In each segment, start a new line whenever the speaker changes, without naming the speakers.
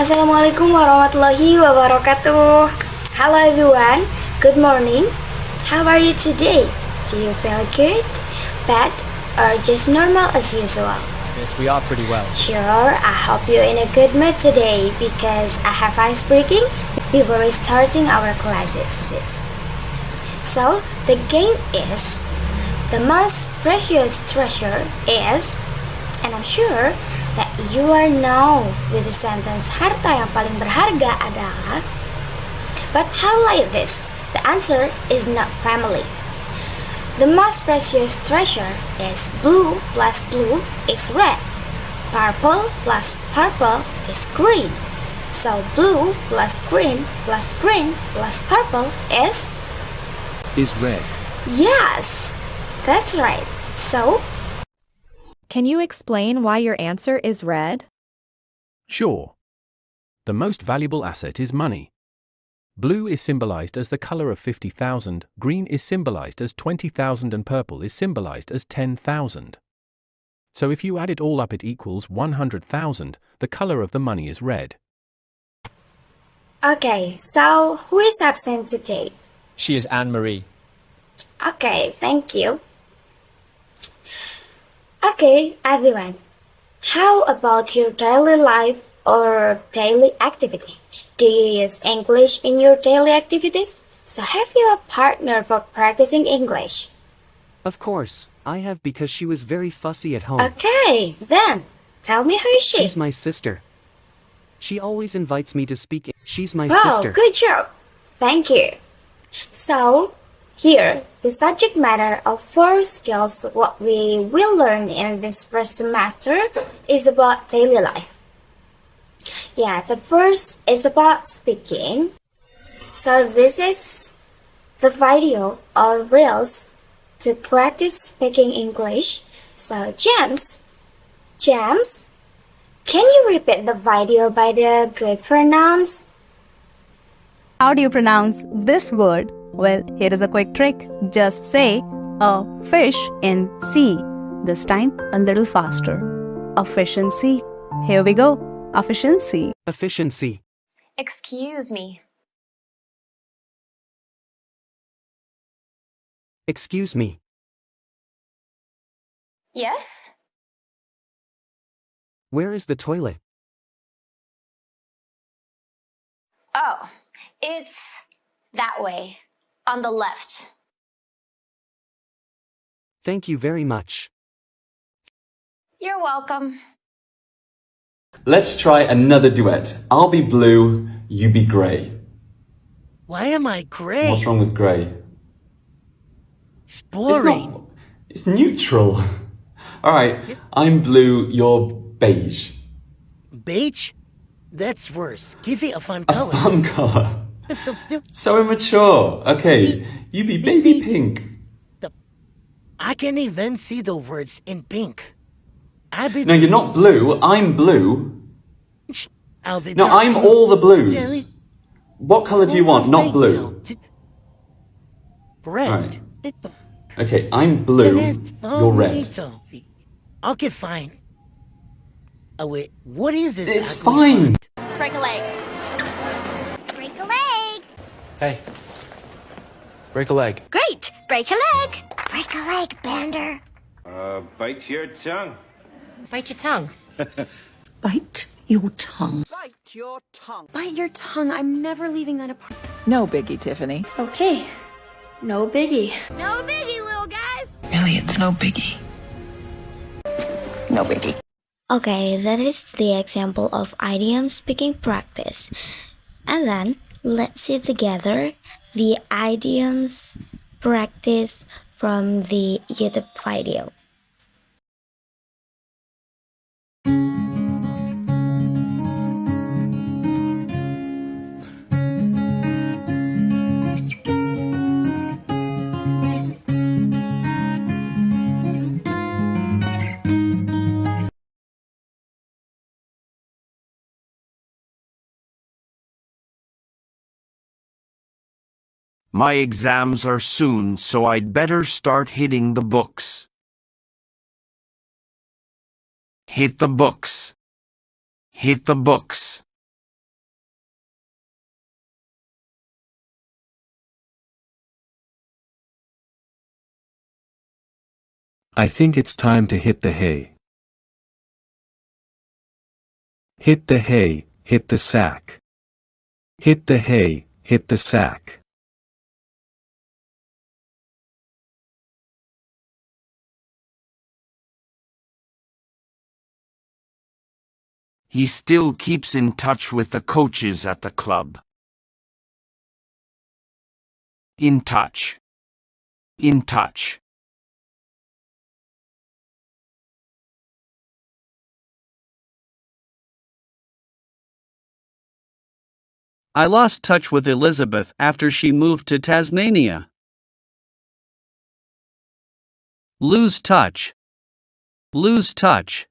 Assalamualaikum warahmatullahi wabarakatuh. Hello everyone, good morning. How are you today? Do you feel good, bad, or just normal as usual?
Yes, we are pretty well.
Sure, I hope you're in a good mood today because I have ice breaking before starting our classes. So, the game is the most precious treasure is, and I'm sure that you are now with the sentence harta yang paling berharga adalah, but highlight this, the answer is not family. The most precious treasure is blue plus blue is red. Purple plus purple is green. So blue plus green plus green plus purple is
red.
Yes, that's right. So
can you explain why your answer is red?
Sure. The most valuable asset is money. Blue is symbolized as the color of 50,000, green is symbolized as 20,000, and purple is symbolized as 10,000. So if you add it all up, it equals 100,000. The color of the money is red.
okay, so who is absent today?
She is Anne-Marie.
Okay, thank you. Okay, everyone. How about your daily life or daily activity? Do you use English in your daily activities? So have you a partner for practicing English?
Of course, I have, because she was very fussy at home.
Okay, then tell me who is she?
She's my sister. She always invites me to speak. She's my
Wow,
sister.
good job. Thank you. So, here, the subject matter of 4 skills what we will learn in this first semester is about daily life. Yeah, the first is about speaking. So this is the video or reels to practice speaking English. So James, can you repeat the video by the good pronouns?
How do you pronounce this word? Well, here is a quick trick. Just say a fish in sea. This time a little faster. Efficiency. Here we go. Efficiency.
Efficiency.
Excuse me.
Excuse me.
Yes?
Where is the toilet?
Oh, it's that way, on the left.
Thank you very much.
You're welcome.
Let's try another duet. I'll be blue, you be grey.
Why am I grey?
What's wrong with grey?
It's boring.
It's neutral. Alright, I'm blue, you're beige.
Beige? That's worse. Give it a fun
A
color.
fun colour. So immature. Okay, you be baby pink.
I can even see the words in pink.
No, you're not blue, I'm blue.
I'll be
No,
dark
I'm
blue.
all the blues.
Jelly?
What colour do you want? Not blue.
Red.
Alright. Okay, I'm blue, you're red.
Okay, fine. Oh wait, what is this?
It's
ugly
fine.
font?
Break a leg.
Break a leg.
Hey. Break a leg.
Great. Break a leg. Break a leg, Bander.
Bite your tongue.
Bite your tongue.
Bite your tongue.
Bite your tongue.
Bite your tongue. I'm never leaving that apart.
No biggie, Tiffany.
Okay, no biggie.
No biggie, little guys.
Really, it's no biggie. No biggie.
Okay, that is the example of idiom speaking practice. And then, let's see together the idioms practice from the YouTube video.
My exams are soon, so I'd better start hitting the books. Hit the books. Hit the books.
I think it's time to hit the hay. Hit the hay, hit the sack. Hit the hay, hit the sack.
He still keeps in touch with the coaches at the club. In touch. In touch.
I lost touch with Elizabeth after she moved to Tasmania. Lose touch. Lose touch.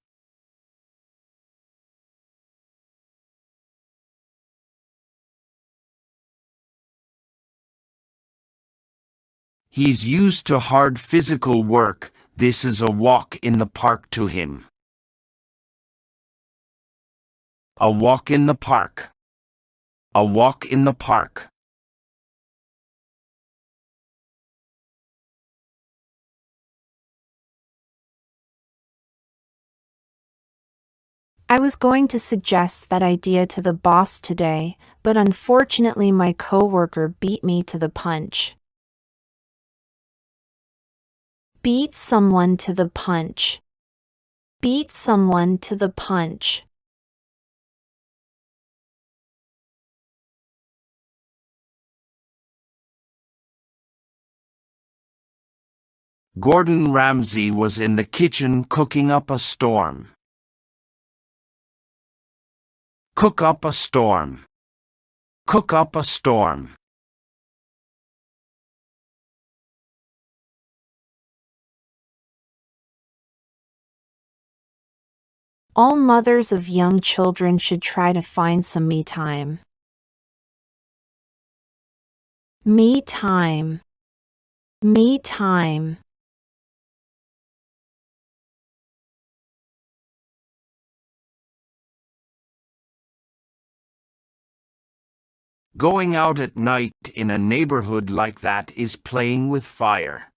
He's used to hard physical work. This is a walk in the park to him. A walk in the park. A walk in the park.
I was going to suggest that idea to the boss today, but unfortunately my coworker beat me to the punch. Beat someone to the punch. Beat someone to the punch.
Gordon Ramsay was in the kitchen cooking up a storm. Cook up a storm. Cook up a storm.
All mothers of young children should try to find some me time. Me time. Me time.
Going out at night in a neighborhood like that is playing with fire.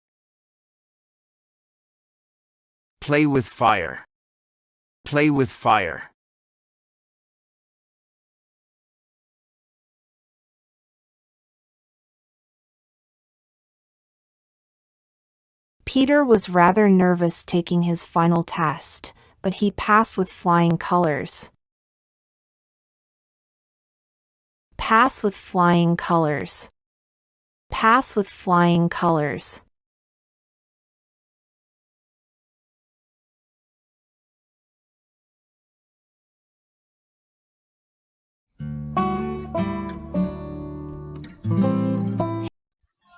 Play with fire. Play with fire.
Peter was rather nervous taking his final test, but he passed with flying colors. Pass with flying colors. Pass with flying colors.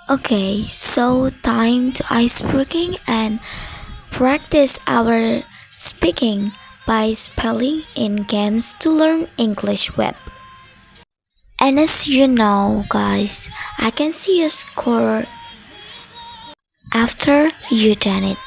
Okay, so time to ice breaking and practice our speaking by spelling in games to learn English web. And as you know, guys, I can see your score after you done it.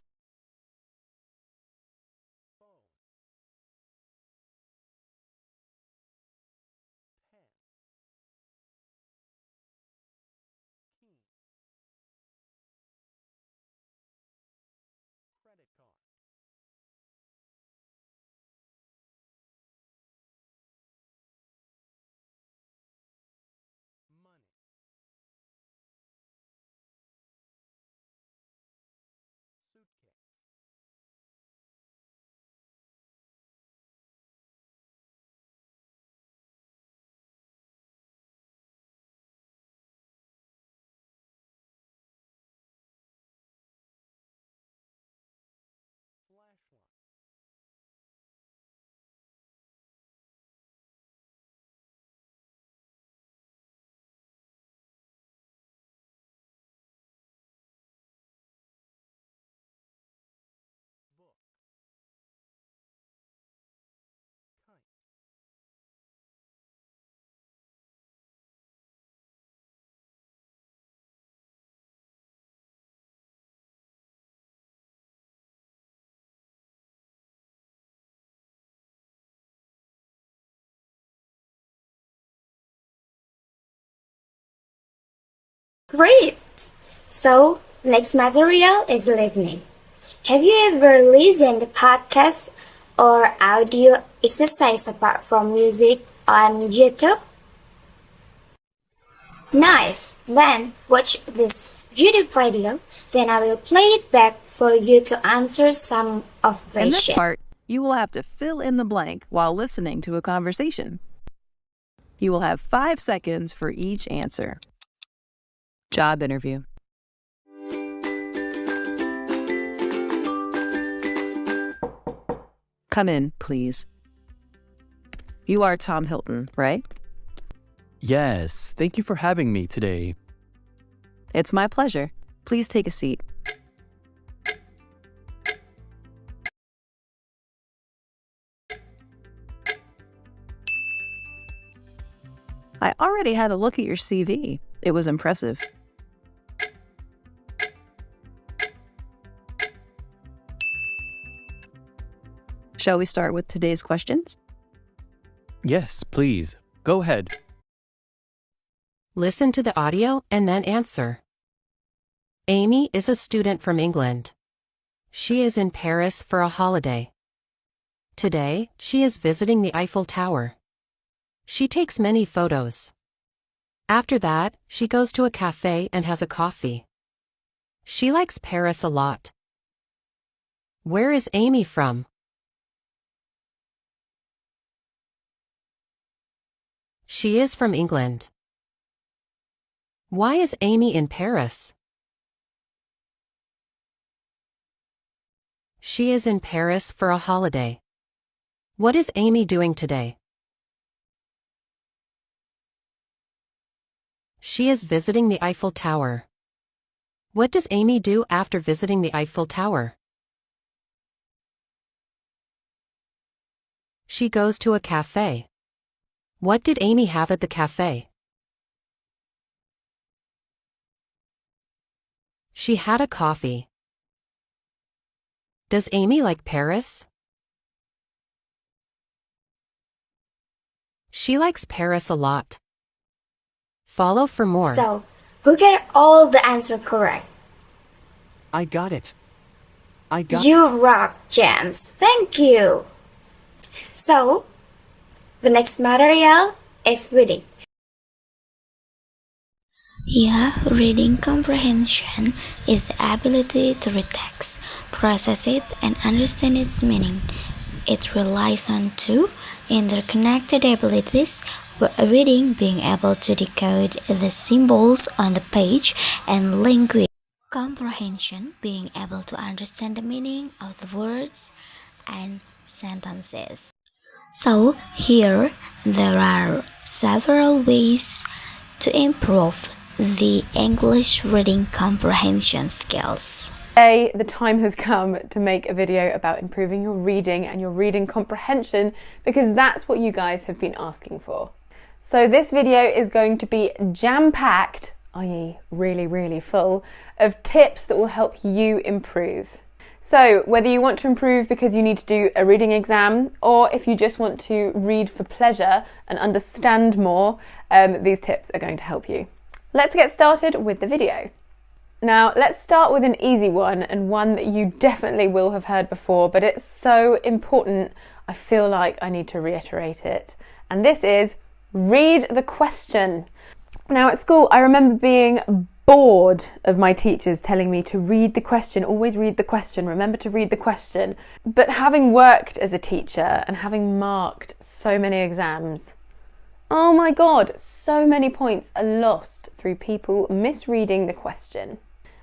Great! So, next material is listening. Have you ever listened to podcasts or audio exercise apart from music on YouTube? Nice! Then watch this YouTube video, then I will play it back for you to answer some of the
In this
questions.
part, you will have to fill in the blank while listening to a conversation. You will have 5 seconds for each answer. Job interview. Come in, please. You are Tom Hilton, right?
Yes, thank you for having me today.
It's my pleasure. Please take a seat. I already had a look at your CV. It was impressive. Shall we start with today's questions?
Yes, please. Go ahead.
Listen to the audio and then answer. Amy is a student from England. She is in Paris for a holiday. Today, she is visiting the Eiffel Tower. She takes many photos. After that, she goes to a cafe and has a coffee. She likes Paris a lot. Where is Amy from? She is from England. Why is Amy in Paris? She is in Paris for a holiday. What is Amy doing today? She is visiting the Eiffel Tower. What does Amy do after visiting the Eiffel Tower? She goes to a cafe. What did Amy have at the cafe? She had a coffee. Does Amy like Paris? She likes Paris a lot. Follow for more.
So, who get all the answers correct?
I got it. You
You rock, James. Thank you. So, the next material is reading. Reading comprehension is the ability to read text, process it, and understand its meaning. It relies on two interconnected abilities, reading being able to decode the symbols on the page and language. Comprehension being able to understand the meaning of the words and sentences. So here there are several ways to improve the English reading comprehension skills.
Today, the time has come to make a video about improving your reading and your reading comprehension because that's what you guys have been asking for. So this video is going to be jam-packed, i.e. really full, of tips that will help you improve. So whether you want to improve because you need to do a reading exam or if you just want to read for pleasure and understand more, these tips are going to help you. Let's get started with the video. Now let's start with an easy one and one that you definitely will have heard before, but it's so important I feel like I need to reiterate it. And this is read the question. Now at school I remember being bored of my teachers telling me to read the question, always read the question, remember to read the question. But having worked as a teacher and having marked so many exams, oh my god, so many points are lost through people misreading the question.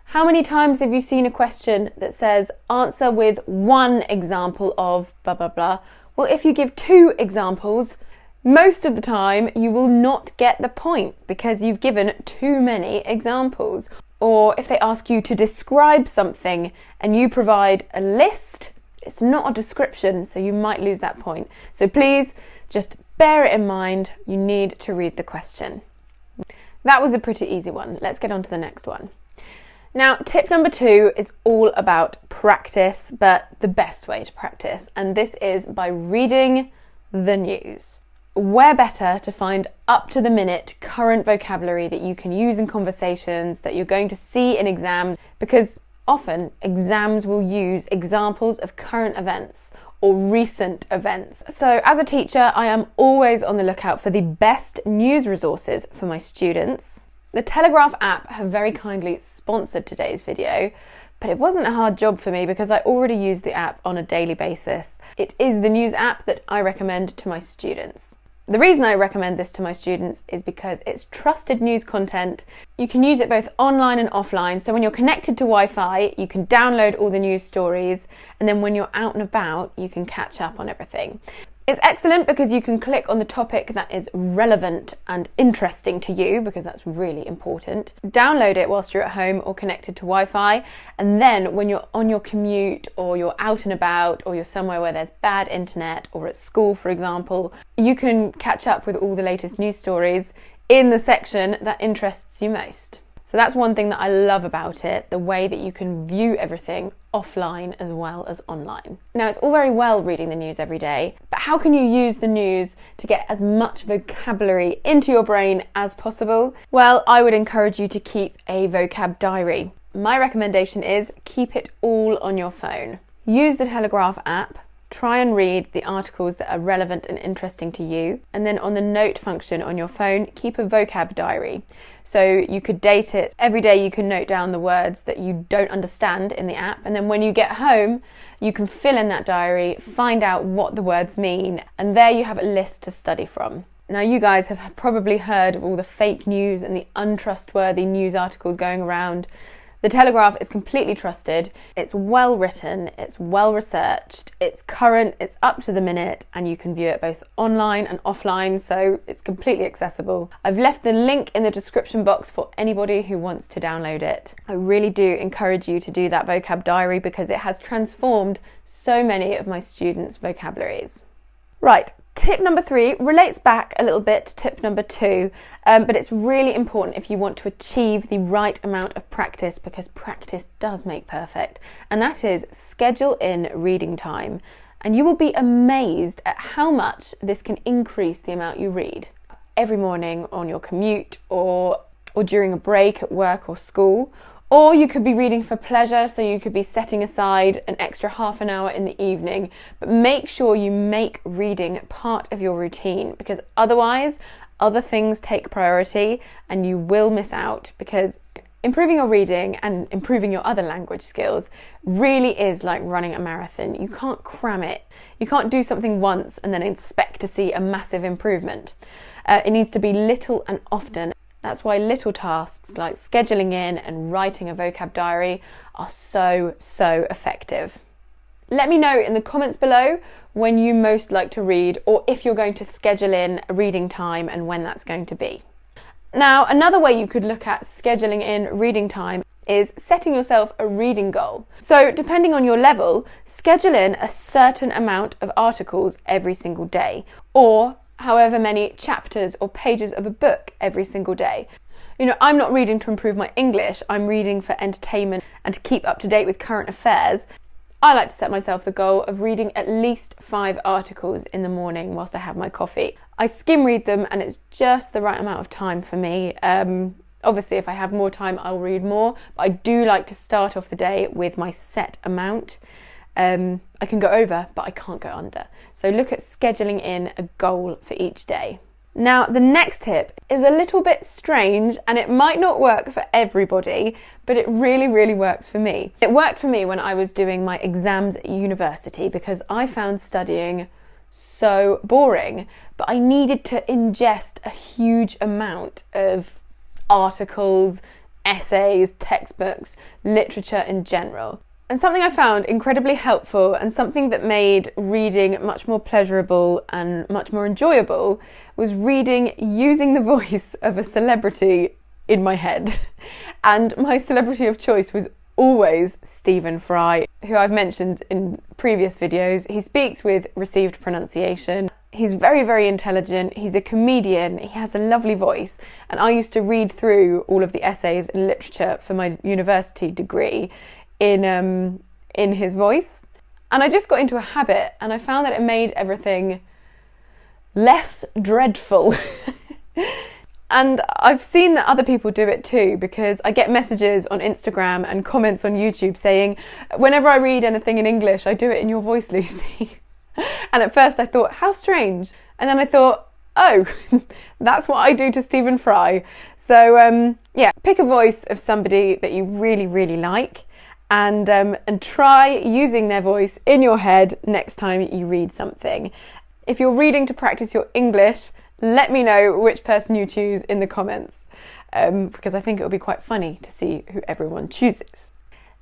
How many times have you seen a question that says answer with one example of blah blah blah? Well, if you give two examples, most of the time you will not get the point because you've given too many examples. Or if they ask you to describe something and you provide a list, it's not a description, so you might lose that point. So please just bear it in mind, you need to read the question. That was a pretty easy one. Let's get on to the next one. Now, tip number 2 is all about practice, but the best way to practice, and this is by reading the news. Where better to find up-to-the-minute current vocabulary that you can use in conversations, that you're going to see in exams, because Often, exams will use examples of current events or recent events. So as a teacher, I am always on the lookout for the best news resources for my students. The Telegraph app have very kindly sponsored today's video, but it wasn't a hard job for me because I already use the app on a daily basis. It is the news app that I recommend to my students. The reason I recommend this to my students is because it's trusted news content. You can use it both online and offline. So when you're connected to Wi-Fi, you can download all the news stories, and then when you're out and about, you can catch up on everything. It's excellent because you can click on the topic that is relevant and interesting to you, because that's really important. Download it whilst you're at home or connected to Wi-Fi, and then when you're on your commute or you're out and about or you're somewhere where there's bad internet or at school, for example, you can catch up with all the latest news stories in the section that interests you most. So that's one thing that I love about it, the way that you can view everything offline as well as online. Now, it's all very well reading the news every day, but how can you use the news to get as much vocabulary into your brain as possible? Well, I would encourage you to keep a vocab diary. My recommendation is keep it all on your phone. Use the Telegraph app. Try and read the articles that are relevant and interesting to you, and then on the note function on your phone, keep a vocab diary. So you could date it. Every day you can note down the words that you don't understand in the app, and then when you get home, you can fill in that diary, find out what the words mean, and there you have a list to study from. Now, you guys have probably heard of all the fake news and the untrustworthy news articles going around. The Telegraph is completely trusted, it's well written, it's well researched, it's current, it's up to the minute, and you can view it both online and offline, so it's completely accessible. I've left the link in the description box for anybody who wants to download it. I really do encourage you to do that vocab diary because it has transformed so many of my students' vocabularies. Right, tip number 3 relates back a little bit to tip number 2, but it's really important if you want to achieve the right amount of practice, because practice does make perfect, and that is schedule in reading time. And you will be amazed at how much this can increase the amount you read. Every morning on your commute or during a break at work or school, or you could be reading for pleasure, so you could be setting aside an extra half an hour in the evening, but make sure you make reading part of your routine, because otherwise other things take priority and you will miss out, because improving your reading and improving your other language skills really is like running a marathon. You can't cram it. You can't do something once and then expect to see a massive improvement. It needs to be little and often. That's why little tasks like scheduling in and writing a vocab diary are so effective. Let me know in the comments below when you most like to read, or if you're going to schedule in a reading time and when that's going to be. Now, another way you could look at scheduling in reading time is setting yourself a reading goal. So depending on your level, schedule in a certain amount of articles every single day, or however many chapters or pages of a book every single day. You know, I'm not reading to improve my English, I'm reading for entertainment and to keep up to date with current affairs. I like to set myself the goal of reading at least 5 articles in the morning whilst I have my coffee. I skim read them and it's just the right amount of time for me. Obviously, if I have more time, I'll read more, but I do like to start off the day with my set amount. I can go over, but I can't go under. So look at scheduling in a goal for each day. Now, the next tip is a little bit strange and it might not work for everybody, but it really works for me. It worked for me when I was doing my exams at university because I found studying so boring, but I needed to ingest a huge amount of articles, essays, textbooks, literature in general. And something I found incredibly helpful and something that made reading much more pleasurable and much more enjoyable was reading using the voice of a celebrity in my head. And my celebrity of choice was always Stephen Fry, who I've mentioned in previous videos. He speaks with received pronunciation. He's very intelligent, he's a comedian, he has a lovely voice, and I used to read through all of the essays in literature for my university degree in his voice, and I just got into a habit and I found that it made everything less dreadful. And I've seen that other people do it too, because I get messages on Instagram and comments on YouTube saying, whenever I read anything in English, I do it in your voice, Lucy. And at first I thought, how strange. And then I thought, oh, that's what I do to Stephen Fry. So yeah, pick a voice of somebody that you really, really like, and try using their voice in your head next time you read something. If you're reading to practice your English, let me know which person you choose in the comments, because I think it will be quite funny to see who everyone chooses.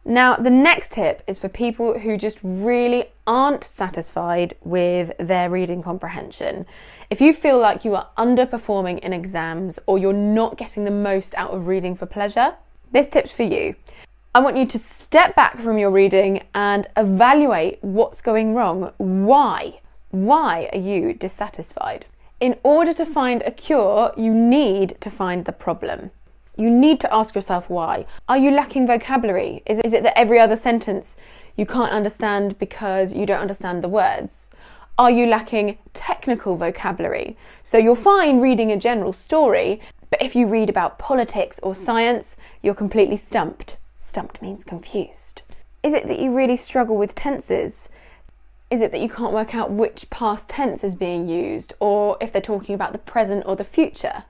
Now, the next tip is for people who just really aren't satisfied with their reading comprehension. If you feel like you are underperforming in exams or you're not getting the most out of reading for pleasure, this tip's for you. I want you to step back from your reading and evaluate what's going wrong. Why? Why are you dissatisfied? In order to find a cure, you need to find the problem. You need to ask yourself why. Are you lacking vocabulary? Is it that every other sentence you can't understand because you don't understand the words? Are you lacking technical vocabulary? So you're fine reading a general story, but if you read about politics or science, you're completely stumped. Stumped means confused. Is it that you really struggle with tenses? Is it that you can't work out which past tense is being used, or if they're talking about the present or the future?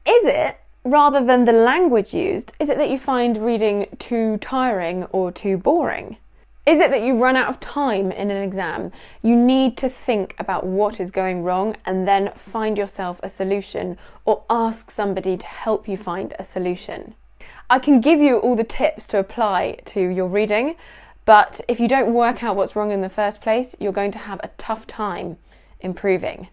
Is it, rather than the language used, is it that you find reading too tiring or too boring? Is it that you run out of time in an exam? You need to think about what is going wrong and then find yourself a solution, or ask somebody to help you find a solution. I can give you all the tips to apply to your reading, but if you don't work out what's wrong in the first place, you're going to have a tough time improving.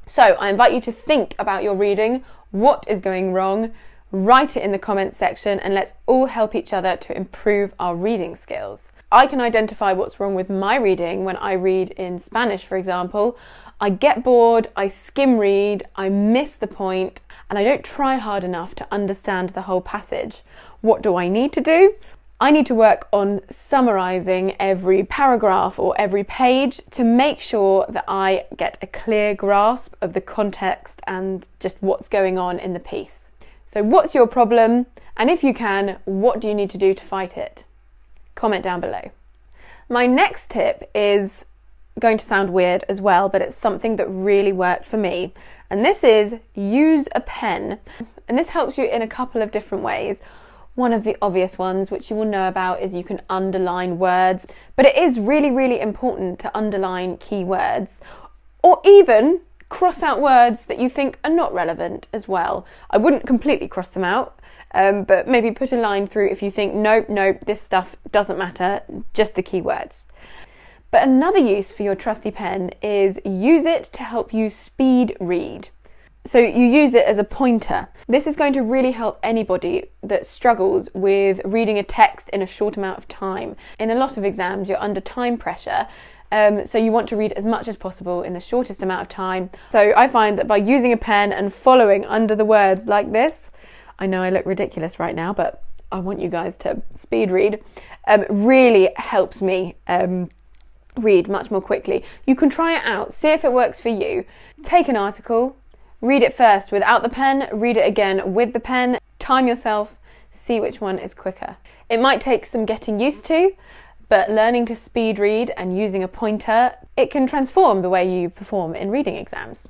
So I invite you to think about your reading, what is going wrong, write it in the comments section, and let's all help each other to improve our reading skills. I can identify what's wrong with my reading when I read in Spanish, for example. I get bored, I skim read, I miss the point, and I don't try hard enough to understand the whole passage. What do I need to do? I need to work on summarising every paragraph or every page to make sure that I get a clear grasp of the context and just what's going on in the piece. So what's your problem? And if you can, what do you need to do to fight it? Comment down below. My next tip is going to sound weird as well, but it's something that really worked for me. And this is use a pen. And this helps you in a couple of different ways. One of the obvious ones, which you will know about, is you can underline words, but it is really, really important to underline key words, or even cross out words that you think are not relevant as well. I wouldn't completely cross them out, but maybe put a line through if you think, nope, this stuff doesn't matter, just the key words. But another use for your trusty pen is use it to help you speed read. So you use it as a pointer. This is going to really help anybody that struggles with reading a text in a short amount of time. In a lot of exams, you're under time pressure, so you want to read as much as possible in the shortest amount of time. So I find that by using a pen and following under the words like this, I know I look ridiculous right now, but I want you guys to speed read, really helps me read much more quickly. You can try it out, see if it works for you. Take an article, read it first without the pen, read it again with the pen, time yourself, see which one is quicker. It might take some getting used to, but learning to speed read and using a pointer, it can transform the way you perform in reading exams.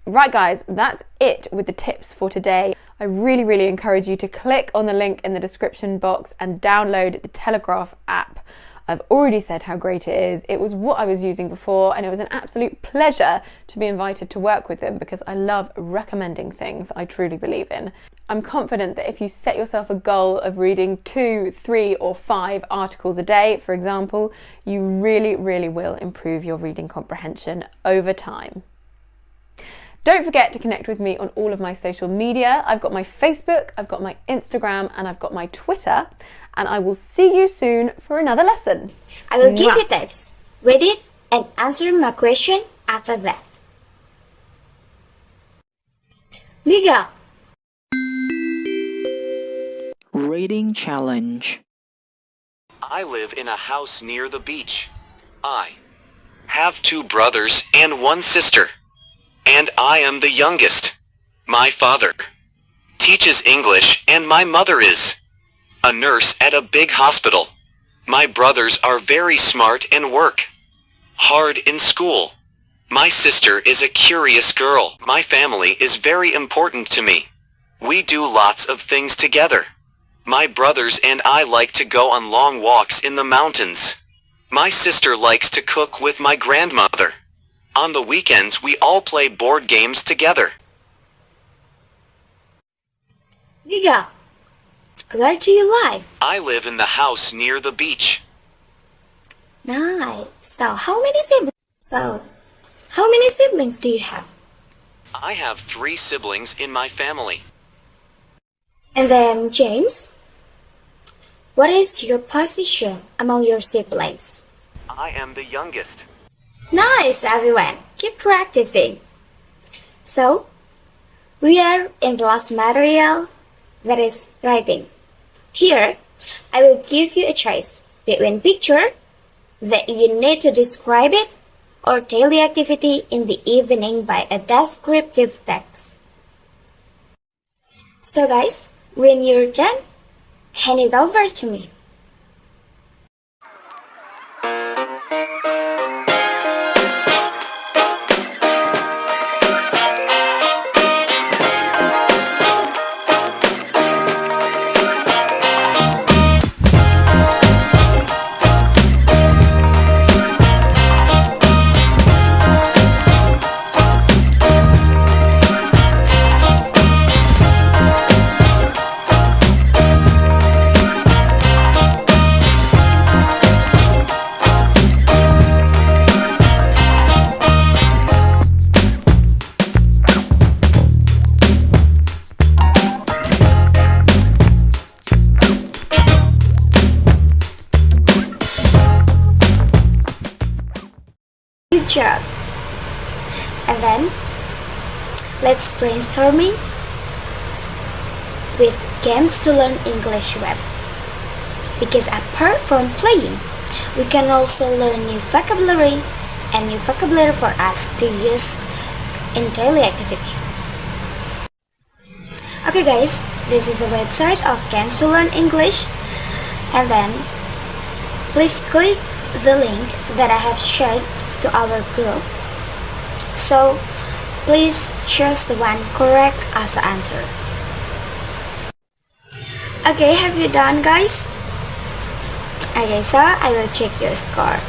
Right guys, that's it with the tips for today. I really, really encourage you to click on the link in the description box and download the Telegraph app. I've already said how great it is. It was what I was using before, and it was an absolute pleasure to be invited to work with them because I love recommending things that I truly believe in. I'm confident that if you set yourself a goal of reading 2, 3 or 5 articles a day, for example, you really, really will improve your reading comprehension over time. Don't forget to connect with me on all of my social media. I've got my Facebook, I've got my Instagram, and I've got my Twitter. And I will see you soon for another lesson.
I will give you text. Read it and answer my question after that. Miguel.
Reading challenge.
I live in a house near the beach. I have 2 brothers and 1 sister. And I am the youngest. My father
teaches English and my mother is a nurse at a big hospital. My brothers are very smart and work hard in school. My sister is a curious girl. My family is very important to me. We do lots of things together. My brothers and I like to go on long walks in the mountains. My sister likes to cook with my grandmother. On the weekends we all play board games together.
Giga, where do you live?
I live in the house near the beach.
Nice. So how many siblings do you have?
I have 3 siblings in my family.
And then James, what is your position among your siblings?
I am the youngest.
Nice, everyone. Keep practicing. So, we are in the last material, that is writing. Here, I will give you a choice between picture that you need to describe it or daily activity in the evening by a descriptive text. So guys, when you're done, hand it over to me. Good job. And then, let's brainstorming with games to learn English web. Because apart from playing, we can also learn new vocabulary and new vocabulary for us to use in daily activity. Okay guys, this is a website of games to learn English, and then please click the link that I have shared to our group. So please choose the one correct as the answer. Okay, have you done guys? Okay, so I will check your score.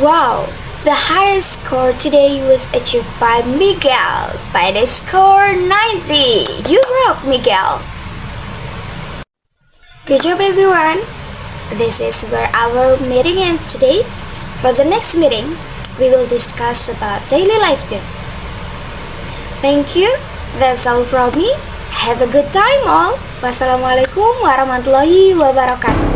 Wow, the highest score today was achieved by Miguel by the score 90. You rock, Miguel. Good job everyone. This is where our meeting ends today. For the next meeting, we will discuss about daily life too. Thank you. That's all from me. Have a good time all. Wassalamualaikum warahmatullahi wabarakatuh.